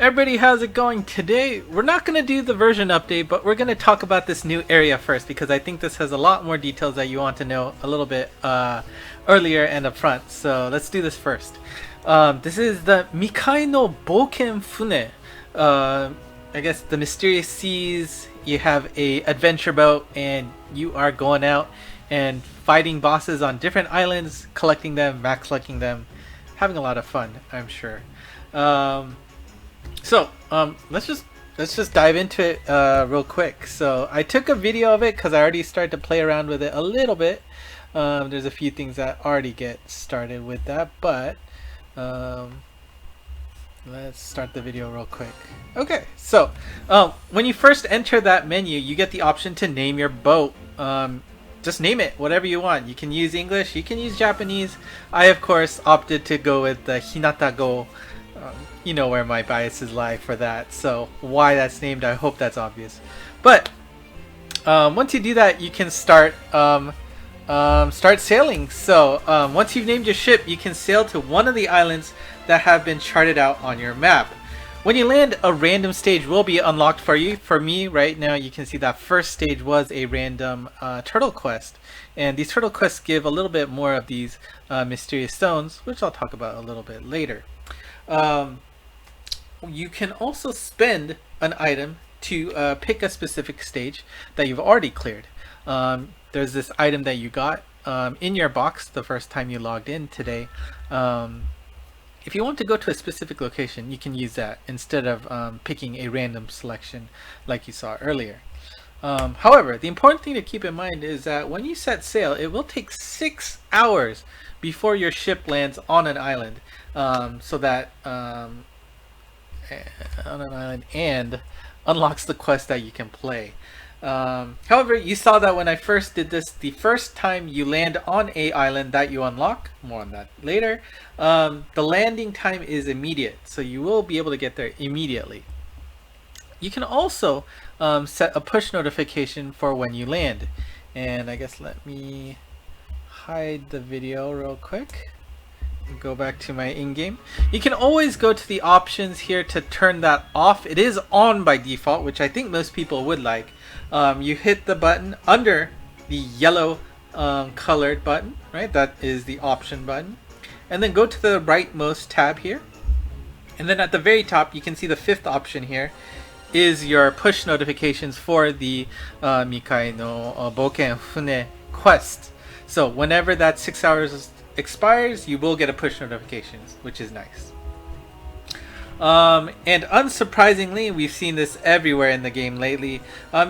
Everybody, how's it going? Today, we're not going to do the version update, but we're going to talk about this new area first because I think this has a lot more details that you want to know a little bit earlier and up front. So let's do this first. This is the Mikai no Boken Fune. I guess the mysterious seas. You have a adventure boat and you are going out and fighting bosses on different islands, collecting them, max collecting them, having a lot of fun, I'm sure. So let's just dive into it real quick. So I took a video of it because I already started to play around with it a little bit. There's a few things that already get started with that, but let's start the video real quick. Okay, so when you first enter that menu, you get the option to name your boat. Just name it whatever you want. You can use English, you can use Japanese. I of course opted to go with the Hinata Go. You know where my biases lie for that, so why that's named, I hope that's obvious. But once you do that, you can start sailing. So once you've named your ship, you can sail to one of the islands that have been charted out on your map. When you land, a random stage will be unlocked for you. For me right now, you can see that first stage was a random turtle quest, and these turtle quests give a little bit more of these mysterious stones, which I'll talk about a little bit later. You can also spend an item to pick a specific stage that you've already cleared. There's this item that you got in your box the first time you logged in today. If you want to go to a specific location, you can use that instead of picking a random selection like you saw earlier. However, the important thing to keep in mind is that when you set sail, it will take 6 hours before your ship lands on an island. So that on an island and unlocks the quest that you can play. However, you saw that when I first did this, the first time you land on a island that you unlock, more on that later, the landing time is immediate, so you will be able to get there immediately. You can also set a push notification for when you land, and I guess let me hide the video real quick. Go back to my in-game. You can always go to the options here to turn that off. It is on by default, which I think most people would like. You hit the button under the yellow colored button, right? That is the option button. And then go to the rightmost tab here. And then at the very top, you can see the 5th option here is your push notifications for the Mikai no Boken Fune quest. So whenever that 6 hours expires, you will get a push notifications, which is nice. And unsurprisingly, we've seen this everywhere in the game lately.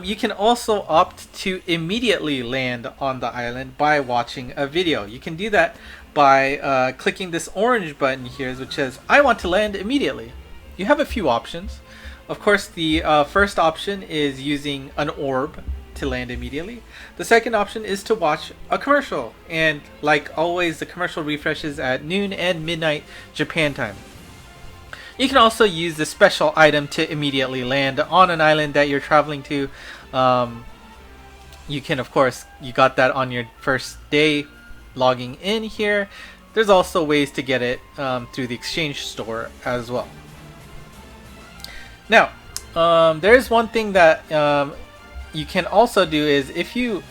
You can also opt to immediately land on the island by watching a video. You can do that by clicking this orange button here, which says I want to land immediately. You have a few options. Of course, the first option is using an orb to land immediately. The second option is to watch a commercial, and like always, the commercial refreshes at noon and midnight Japan time. You can also use the special item to immediately land on an island that you're traveling to. You can, of course, you got that on your first day logging in here. There's also ways to get it through the exchange store as well. Now, there's one thing that you can also do is if you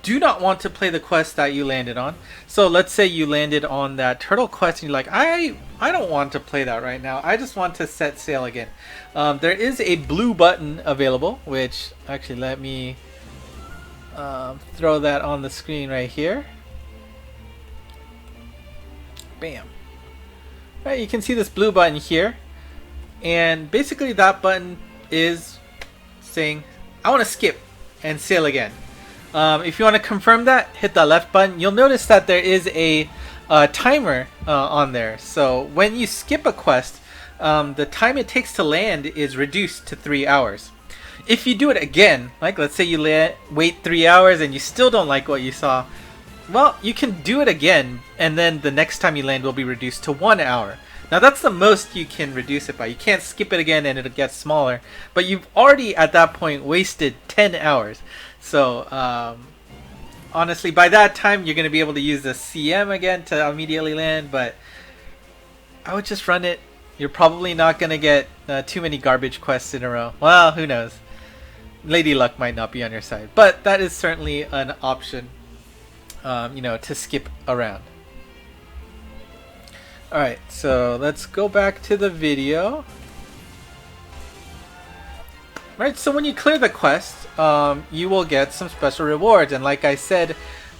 do not want to play the quest that you landed on, so let's say you landed on that turtle quest and you're like, I don't want to play that right now, I just want to set sail again. There is a blue button available, which actually let me throw that on the screen right here. Bam. Right, you can see this blue button here, and basically that button is saying I want to skip and sail again. If you want to confirm that, hit the left button. You'll notice that there is a timer on there. So when you skip a quest, the time it takes to land is reduced to 3 hours. If you do it again, like let's say you wait 3 hours and you still don't like what you saw, well, you can do it again, and then the next time you land will be reduced to 1 hour. Now that's the most you can reduce it by. You can't skip it again and it'll get smaller, but you've already at that point wasted 10 hours. So honestly, by that time you're going to be able to use the CM again to immediately land, but I would just run it You're probably not gonna get too many garbage quests in a row. Well, who knows? Lady Luck might not be on your side, but that is certainly an option, to skip around. Alright, so let's go back to the video. Right, so when you clear the quest, you will get some special rewards, and like I said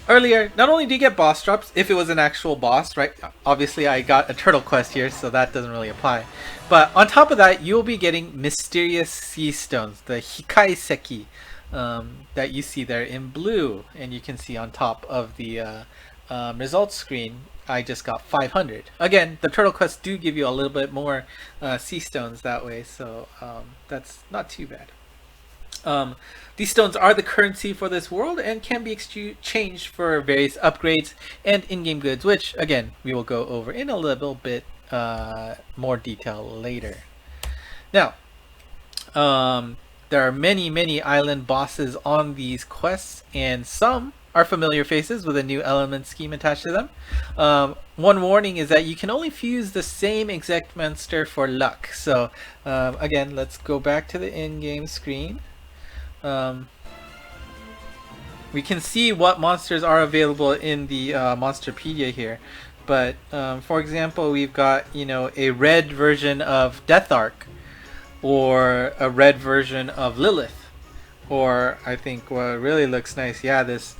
earlier, not only do you get boss drops, if it was an actual boss, right? Obviously I got a turtle quest here, so that doesn't really apply. But on top of that, you'll be getting mysterious sea stones, the Hikaiseki, that you see there in blue, and you can see on top of the results screen. I just got 500. Again, the turtle quests do give you a little bit more sea stones that way, so that's not too bad. These stones are the currency for this world and can be exchanged for various upgrades and in-game goods, which again we will go over in a little bit more detail later. Now, there are many island bosses on these quests, and some are familiar faces with a new element scheme attached to them. One warning is that you can only fuse the same exact monster for luck. So again, let's go back to the in-game screen. We can see what monsters are available in the Monsterpedia here. But for example, we've got a red version of Death Arc, or a red version of Lilith, or I think what really looks nice, yeah, this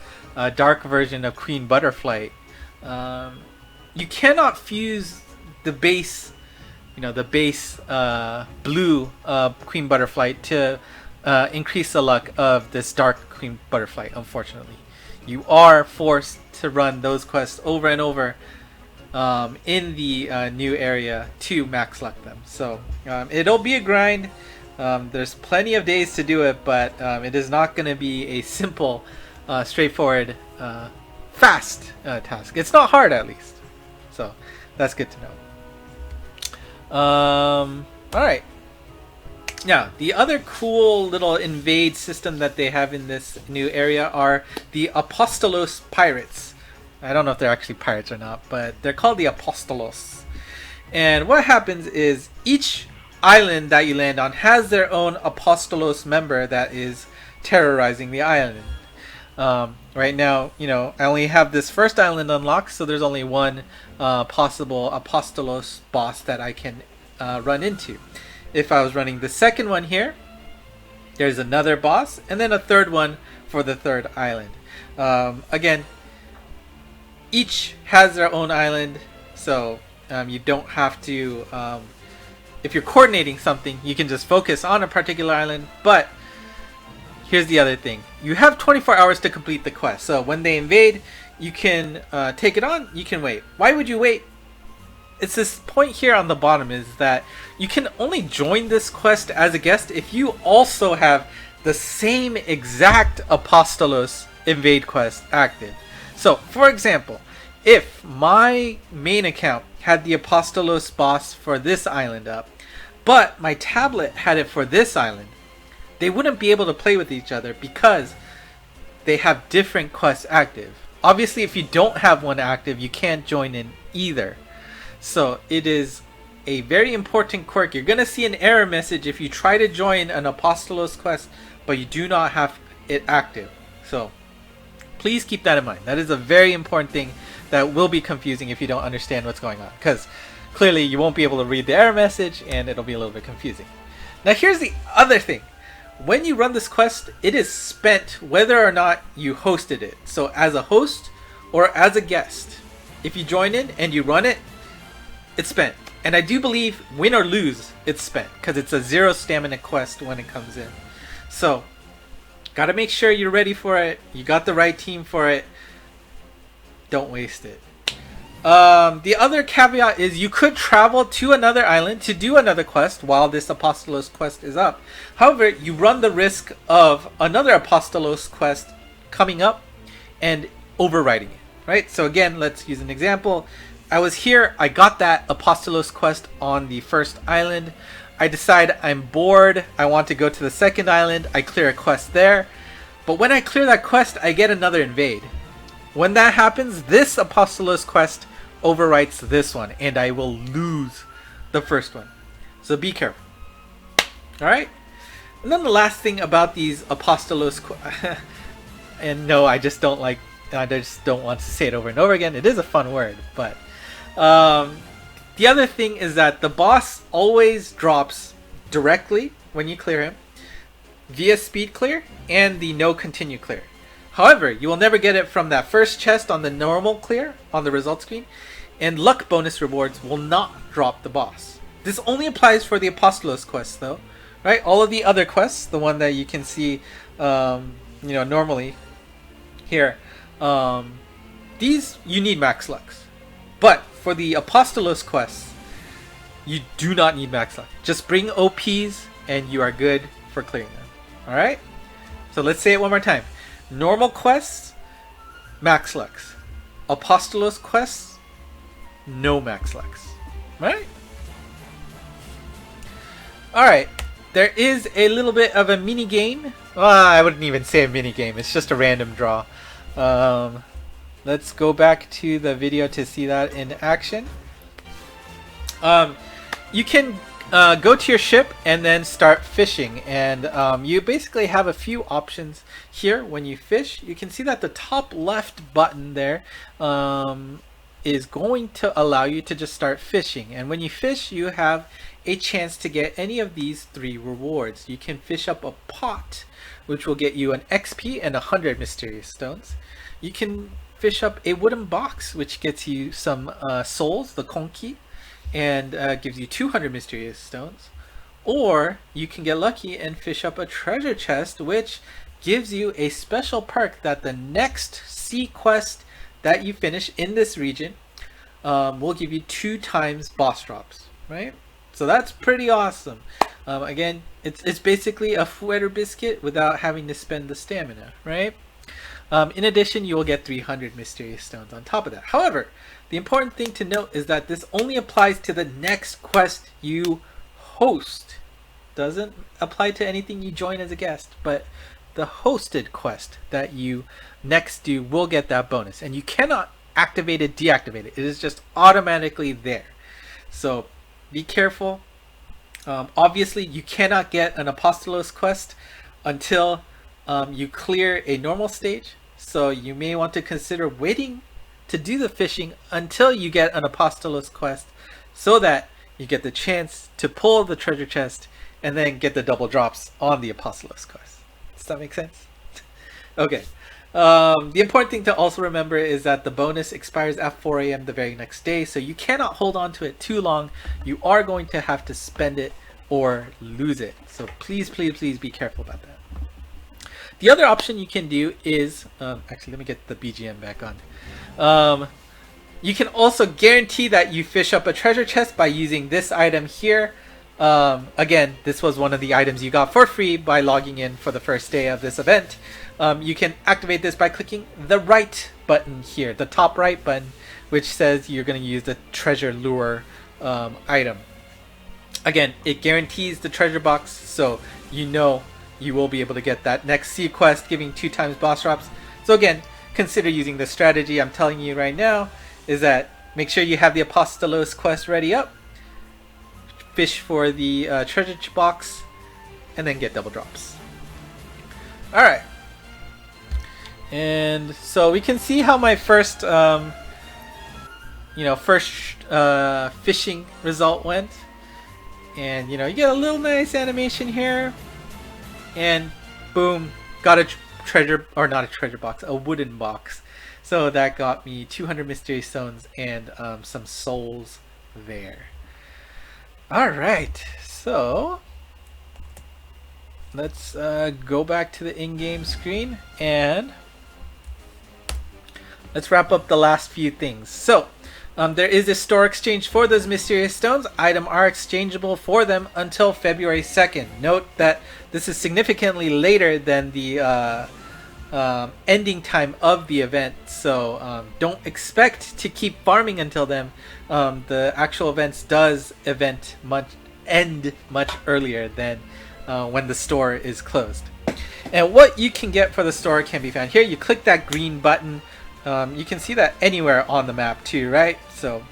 dark version of Queen Butterfly. You cannot fuse the base, the base blue Queen Butterfly to increase the luck of this dark Queen Butterfly, unfortunately. You are forced to run those quests over and over in the new area to max luck them. So it'll be a grind. There's plenty of days to do it, but it is not going to be a simple, straightforward, fast task. It's not hard, at least. So that's good to know. Alright. Now, the other cool little invade system that they have in this new area are the Apostolos pirates. I don't know if they're actually pirates or not, but they're called the Apostolos. And what happens is each island that you land on has their own Apostolos member that is terrorizing the island. Right now, I only have this first island unlocked, so there's only one possible Apostolos boss that I can run into. If I was running the second one here, there's another boss, and then a third one for the third island. Again, each has their own island, so you don't have to, if you're coordinating something, you can just focus on a particular island. But here's the other thing. You have 24 hours to complete the quest. So when they invade, you can take it on, you can wait. Why would you wait? It's this point here on the bottom, is that you can only join this quest as a guest if you also have the same exact Apostolos invade quest active. So, for example, if my main account had the Apostolos boss for this island up, but my tablet had it for this island, they wouldn't be able to play with each other because they have different quests active. Obviously, if you don't have one active, you can't join in either. So it is a very important quirk. You're going to see an error message if you try to join an Apostolos quest, but you do not have it active. So please keep that in mind. That is a very important thing that will be confusing if you don't understand what's going on, because clearly you won't be able to read the error message and it'll be a little bit confusing. Now here's the other thing. When you run this quest, it is spent whether or not you hosted it. So as a host or as a guest, if you join in and you run it, it's spent. And I do believe win or lose, it's spent, because it's a 0 stamina quest when it comes in. So gotta make sure you're ready for it. You got the right team for it. Don't waste it. The other caveat is you could travel to another island to do another quest while this Apostolos quest is up. However, you run the risk of another Apostolos quest coming up and overriding it, right? So again, let's use an example. I was here, I got that Apostolos quest on the first island. I decide I'm bored, I want to go to the second island, I clear a quest there. But when I clear that quest, I get another invade. When that happens, this Apostolos quest overwrites this one, and I will lose the first one. So be careful. Alright? And then the last thing about these apostolos, and no, I just don't want to say it over and over again. It is a fun word, but the other thing is that the boss always drops directly when you clear him via speed clear and the no continue clear. However, you will never get it from that first chest on the normal clear on the result screen, and luck bonus rewards will not drop the boss. This only applies for the Apostolos quest though, right? All of the other quests, the one that you can see normally here, these you need max lucks. But for the Apostolos quests, you do not need max luck. Just bring OPs and you are good for clearing them. Alright? So let's say it one more time. Normal quests, max lucks. Apostolos quests, no max lucks. Right? Alright. There is a little bit of a mini game. Well, I wouldn't even say a mini game. It's just a random draw. Let's go back to the video to see that in action. You can go to your ship and then start fishing, and you basically have a few options here when you fish. You can see that the top left button there is going to allow you to just start fishing, and when you fish you have a chance to get any of these 3 rewards. You can fish up a pot, which will get you an XP and 100 mysterious stones. You can fish up a wooden box, which gets you some souls, the konki, and gives you 200 mysterious stones. Or you can get lucky and fish up a treasure chest, which gives you a special perk that the next sea quest that you finish in this region will give you 2 times boss drops, right? So that's pretty awesome. Again, it's basically a Fueter biscuit without having to spend the stamina, right? In addition, you will get 300 mysterious stones on top of that. However, the important thing to note is that this only applies to the next quest you host. Doesn't apply to anything you join as a guest, but the hosted quest that you next do will get that bonus, and you cannot activate it, deactivate it. It is just automatically there. So be careful. Obviously, you cannot get an Apostolos quest until you clear a normal stage, so you may want to consider waiting to do the fishing until you get an Apostolos quest, so that you get the chance to pull the treasure chest and then get the double drops on the Apostolos quest. Does that make sense? Okay. The important thing to also remember is that the bonus expires at 4 a.m. the very next day, so you cannot hold on to it too long. You are going to have to spend it or lose it. So please, please, please be careful about that. The other option you can do is, actually let me get the BGM back on. You can also guarantee that you fish up a treasure chest by using this item here. Again, this was one of the items you got for free by logging in for the first day of this event. You can activate this by clicking the right button here, the top right button, which says you're going to use the treasure lure item. Again, it guarantees the treasure box, so you know you will be able to get that next sea quest giving 2 times boss drops. So again, consider using the strategy I'm telling you right now, is that make sure you have the Apostolos quest ready up, fish for the treasure box, and then get double drops. Alright. And so we can see how my first fishing result went. And you get a little nice animation here. And boom, got a treasure, or not a treasure box, a wooden box. So that got me 200 mysterious stones and some souls there. Alright, so let's go back to the in-game screen and let's wrap up the last few things. So there is a store exchange for those mysterious stones. Items are exchangeable for them until February 2nd. Note that this is significantly later than the ending time of the event, so don't expect to keep farming until then. The actual events does end much earlier than when the store is closed. And what you can get for the store can be found here. You click that green button. You can see that anywhere on the map too, right? So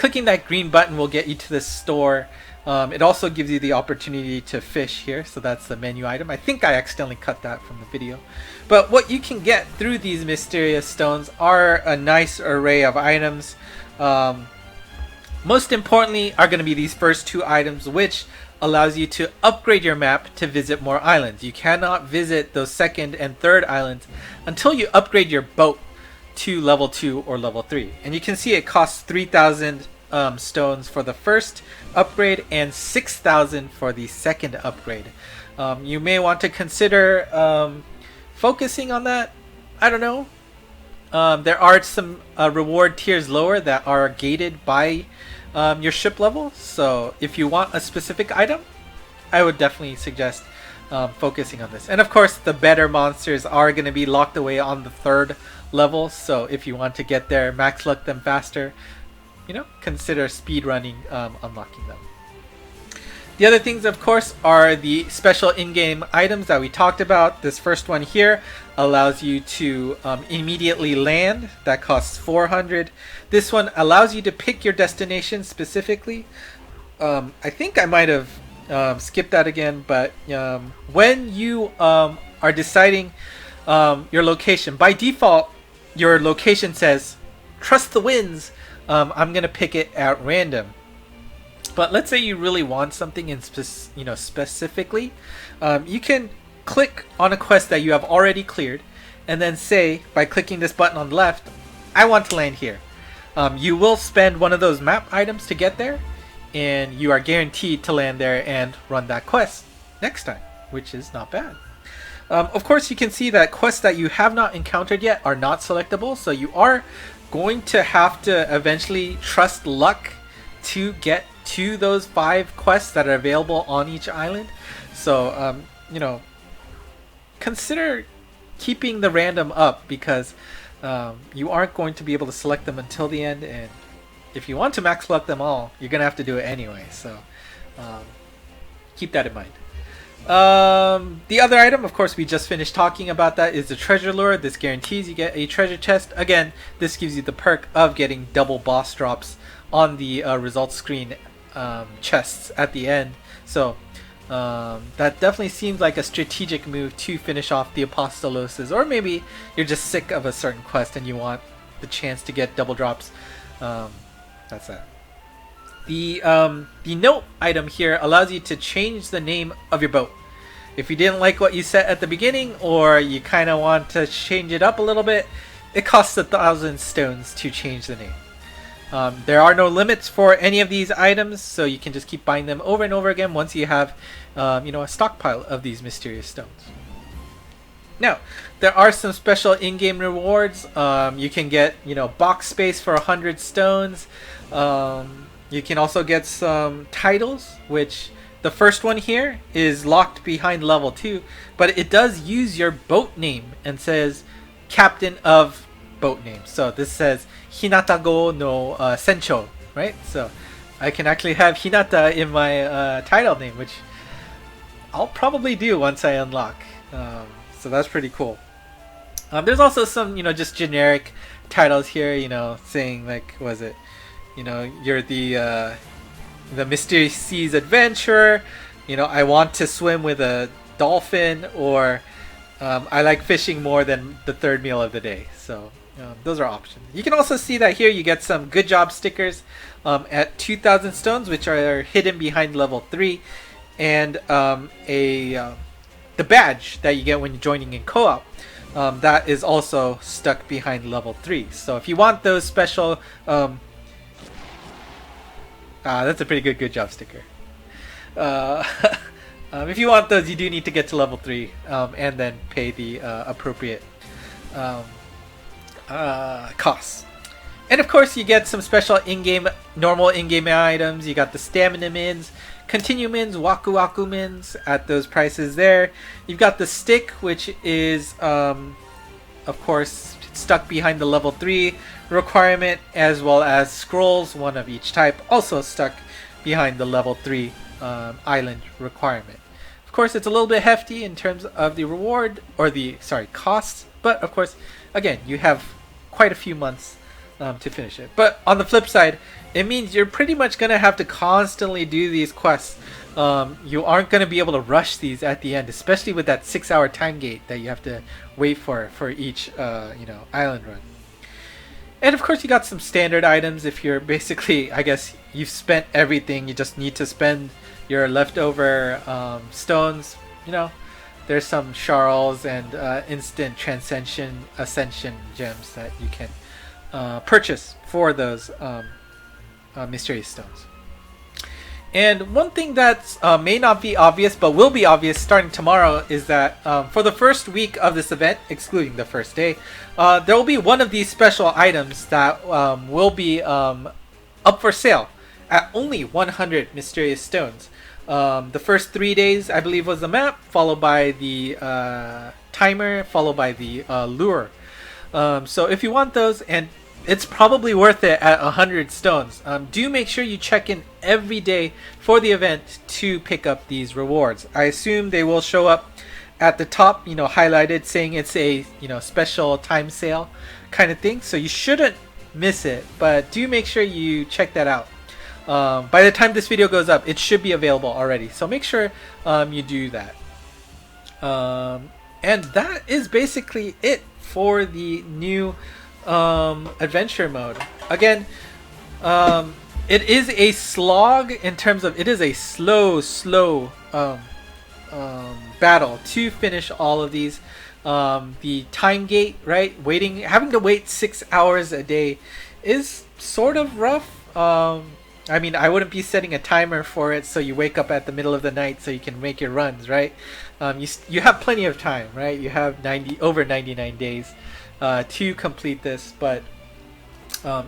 clicking that green button will get you to the store. It also gives you the opportunity to fish here, so that's the menu item. I think I accidentally cut that from the video. But what you can get through these mysterious stones are a nice array of items. Most importantly are going to be these first two items, which allows you to upgrade your map to visit more islands. You cannot visit those second and third islands until you upgrade your boat to level 2 or level 3. And you can see it costs 3,000 stones for the first upgrade and 6,000 for the second upgrade. You may want to consider focusing on that. I don't know. There are some reward tiers lower that are gated by your ship level, so if you want a specific item, I would definitely suggest focusing on this. And of course, the better monsters are going to be locked away on the third level, so if you want to get there, max luck them faster, consider speed running unlocking them. The other things, of course, are the special in-game items that we talked about. This first one here allows you to immediately land. That costs 400. This one allows you to pick your destination specifically. I think I might have skipped that again, but when you are deciding your location, by default, your location says, trust the winds. I'm going to pick it at random. But let's say you really want something in specifically, you can click on a quest that you have already cleared, and then say by clicking this button on the left, I want to land here. You will spend one of those map items to get there, and you are guaranteed to land there and run that quest next time, which is not bad. Of course, you can see that quests that you have not encountered yet are not selectable, so you are going to have to eventually trust luck to get to those 5 quests that are available on each island. So consider keeping the random up, because you aren't going to be able to select them until the end, and if you want to max luck them all, you're gonna have to do it anyway, so keep that in mind. The other item, of course, we just finished talking about, that is the treasure lure. This guarantees you get a treasure chest. Again, this gives you the perk of getting double boss drops on the results screen chests at the end. So that definitely seems like a strategic move to finish off the apostoloses, or maybe you're just sick of a certain quest and you want the chance to get double drops. That's that. The note item here allows you to change the name of your boat. If you didn't like what you set at the beginning, or you kind of want to change it up a little bit, it costs 1,000 stones to change the name. There are no limits for any of these items, so you can just keep buying them over and over again once you have a stockpile of these mysterious stones. Now, there are some special in-game rewards. You can get box space for 100 stones. You can also get some titles, which the first one here is locked behind level 2, but it does use your boat name and says captain of boat name. So this says Hinata-go no Sencho, right? So I can actually have Hinata in my title name, which I'll probably do once I unlock. So that's pretty cool. There's also some, just generic titles here, saying like, was it, you're the Mysterious Seas Adventurer, I want to swim with a dolphin, or I like fishing more than the third meal of the day. So those are options. You can also see that here you get some good job stickers at 2,000 stones, which are hidden behind level 3, and the badge that you get when you're joining in co-op, that is also stuck behind level 3. So if you want those special that's a pretty good job sticker. If you want those, you do need to get to level 3 and then pay the appropriate costs. And of course, you get some special normal in-game items. You got the stamina mins, continue mins, waku waku mins at those prices there. You've got the stick, which is of course stuck behind the level 3 requirement, as well as scrolls, one of each type, also stuck behind the level 3 island requirement. Of course, it's a little bit hefty in terms of the reward, or the costs, but of course, again, you have quite a few months to finish it. But on the flip side, it means you're pretty much gonna have to constantly do these quests. You aren't gonna be able to rush these at the end, especially with that 6-hour time gate that you have to wait for each island run. And of course, you got some standard items. If you're basically, I guess you've spent everything, you just need to spend your leftover stones. There's some Charles and instant ascension gems that you can purchase for those mysterious stones. And one thing that may not be obvious but will be obvious starting tomorrow is that for the first week of this event, excluding the first day, there will be one of these special items that will be up for sale at only 100 mysterious stones. The first 3 days, I believe, was the map, followed by the timer, followed by the lure. So if you want those, and it's probably worth it at 100 stones, do make sure you check in every day for the event to pick up these rewards. I assume they will show up at the top, highlighted, saying it's a special time sale kind of thing. So you shouldn't miss it, but do make sure you check that out. By the time this video goes up, it should be available already, so make sure you do that. And that is basically it for the new adventure mode. Again, it is a slog in terms of it is a slow battle to finish all of these. The time gate, right? Having to wait 6 hours a day is sort of rough. I mean, I wouldn't be setting a timer for it so you wake up at the middle of the night so you can make your runs, right? You have plenty of time, right? You have over 99 days to complete this, but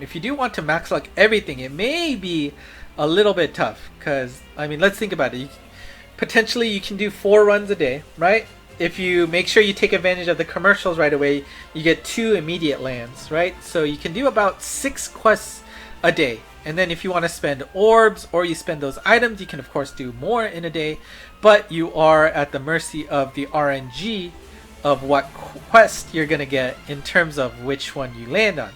if you do want to max luck everything, it may be a little bit tough, because I mean, let's think about it. Potentially you can do 4 runs a day, right? If you make sure you take advantage of the commercials right away, you get 2 immediate lands, right? So you can do about 6 quests a day. And then if you want to spend orbs or you spend those items, you can of course do more in a day, but you are at the mercy of the RNG of what quest you're going to get in terms of which one you land on.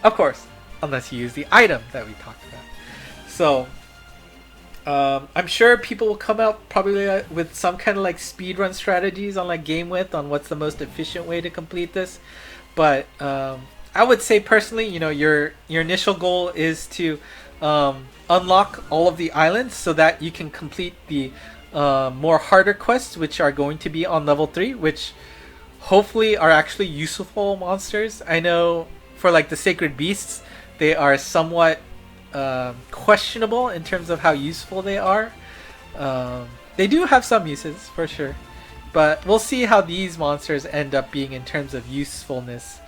Of course, unless you use the item that we talked about. So I'm sure people will come out probably with some kind of like speedrun strategies on like game width on what's the most efficient way to complete this. But I would say personally, your initial goal is to unlock all of the islands so that you can complete the more harder quests, which are going to be on level 3, which hopefully are actually useful monsters. I know for like the sacred beasts, they are somewhat questionable in terms of how useful they are. They do have some uses for sure, but we'll see how these monsters end up being in terms of usefulness.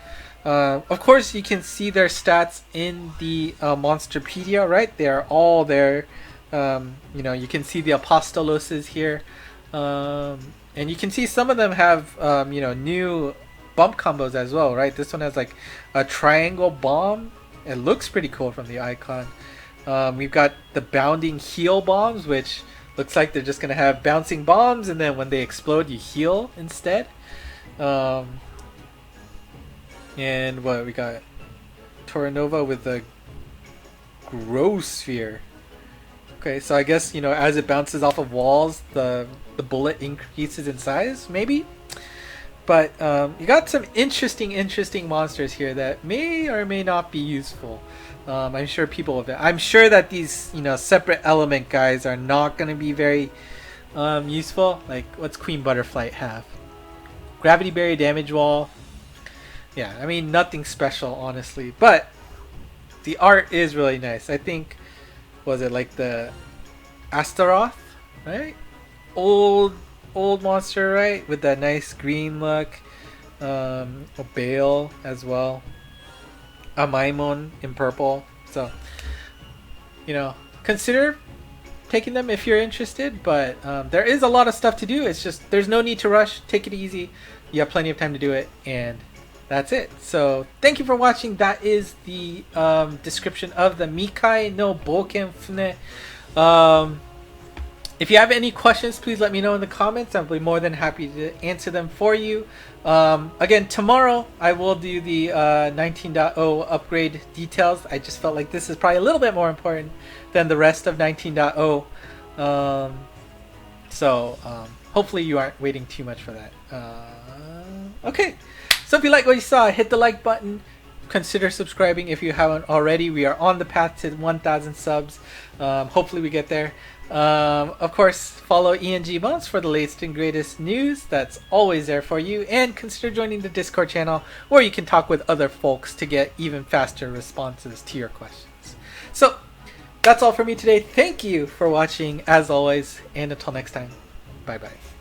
Of course, you can see their stats in the Monsterpedia, right? They are all there. You can see the Apostoloses here. And you can see some of them have, new bump combos as well, right? This one has like a triangle bomb. It looks pretty cool from the icon. We've got the bounding heal bombs, which looks like they're just going to have bouncing bombs, and then when they explode, you heal instead. And what we got? Toranova with the Grow Sphere. Okay, so I guess, as it bounces off of walls, the bullet increases in size, maybe? But you got some interesting monsters here that may or may not be useful. I'm sure I'm sure that these, separate element guys are not going to be very useful. Like, what's Queen Butterfly have? Gravity Barrier, Damage Wall. Yeah, I mean, nothing special, honestly. But the art is really nice. I think, was it like the Astaroth, right? Old monster, right? With that nice green look. A Bale as well. A Maimon in purple. So, consider taking them if you're interested. But there is a lot of stuff to do. It's just, there's no need to rush. Take it easy. You have plenty of time to do it. And that's it. So thank you for watching. That is the description of the Mikai no Boken Fune. If you have any questions, please let me know in the comments. I'll be more than happy to answer them for you. Again, tomorrow I will do the 19.0 upgrade details. I just felt like this is probably a little bit more important than the rest of 19.0. Hopefully you aren't waiting too much for that. Okay, so if you like what you saw, hit the like button. Consider subscribing if you haven't already. We are on the path to 1,000 subs. Hopefully we get there. Of course, follow ENG Bones for the latest and greatest news. That's always there for you. And consider joining the Discord channel where you can talk with other folks to get even faster responses to your questions. So, that's all for me today. Thank you for watching as always. And until next time, bye bye.